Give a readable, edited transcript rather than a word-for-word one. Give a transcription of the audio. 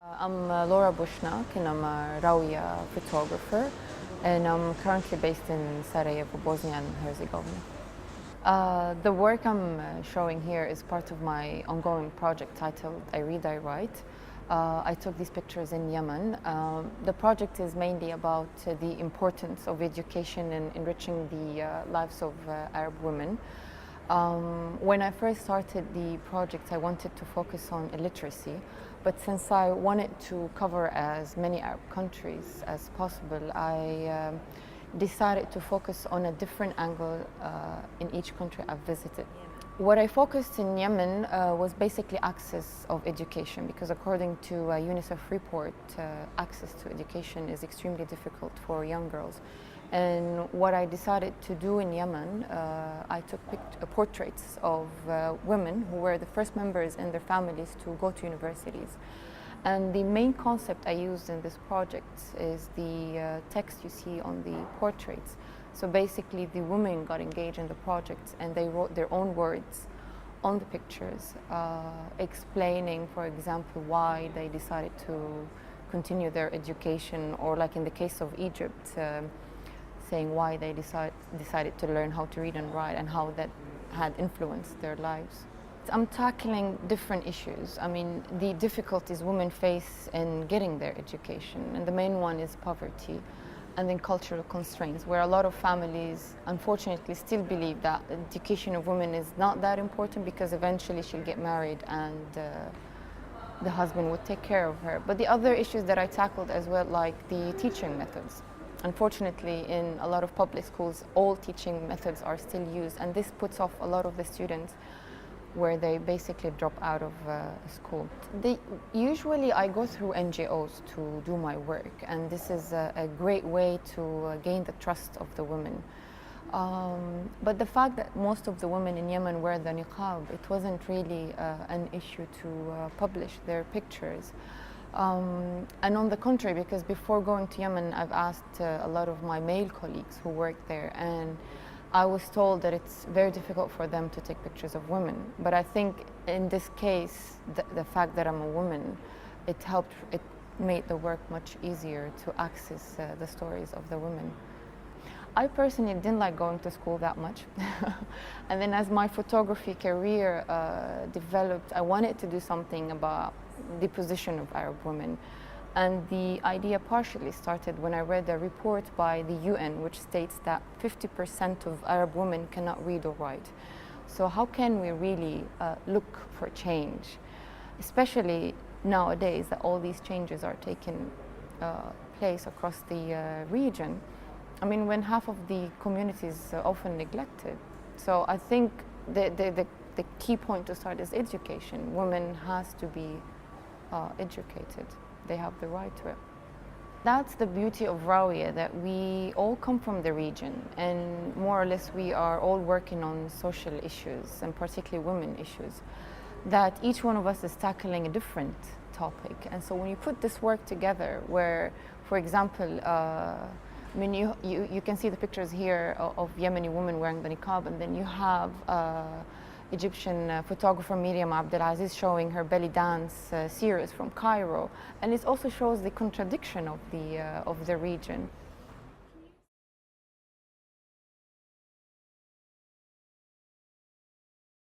I'm Laura Boushnak and I'm a Rawiya photographer, and I'm currently based in Sarajevo, Bosnia and Herzegovina. The work I'm showing here is part of my ongoing project titled I Read, I Write. I took these pictures in Yemen. The project is mainly about the importance of education and enriching the lives of Arab women. When I first started the project, I wanted to focus on illiteracy, but since I wanted to cover as many Arab countries as possible, I decided to focus on a different angle in each country I've visited. What I focused in Yemen was basically access of education, because according to a UNICEF report, access to education is extremely difficult for young girls. And what I decided to do in Yemen, I took portraits of women who were the first members in their families to go to universities. And the main concept I used in this project is the text you see on the portraits. So basically the women got engaged in the project and they wrote their own words on the pictures, explaining, for example, why they decided to continue their education, or like in the case of Egypt, saying why they decided to learn how to read and write and how that had influenced their lives. I'm tackling different issues. I mean, the difficulties women face in getting their education, and the main one is poverty, and then cultural constraints, where a lot of families unfortunately still believe that education of women is not that important because eventually she'll get married and the husband would take care of her. But the other issues that I tackled as well, like the teaching methods. Unfortunately, in a lot of public schools, all teaching methods are still used, and this puts off a lot of the students where they basically drop out of school. Usually I go through NGOs to do my work, and this is a great way to gain the trust of the women. But the fact that most of the women in Yemen wear the niqab, it wasn't really an issue to publish their pictures. And on the contrary, because before going to Yemen, I've asked a lot of my male colleagues who work there, and I was told that it's very difficult for them to take pictures of women. But I think in this case, the fact that I'm a woman, it made the work much easier to access the stories of the women. I personally didn't like going to school that much. And then as my photography career developed, I wanted to do something about the position of Arab women. And the idea partially started when I read a report by the UN, which states that 50% of Arab women cannot read or write. So how can we really look for change, especially nowadays that all these changes are taking place across the region? I mean, when half of the community is often neglected. So I think the key point to start is education. Women has to be educated. They have the right to it. That's the beauty of Rawiya, that we all come from the region, and more or less we are all working on social issues, and particularly women issues, that each one of us is tackling a different topic. And so when you put this work together, where, for example, I mean, you can see the pictures here of Yemeni women wearing the niqab, and then you have Egyptian photographer Myriam Abdelaziz showing her belly dance series from Cairo, and it also shows the contradiction of the region.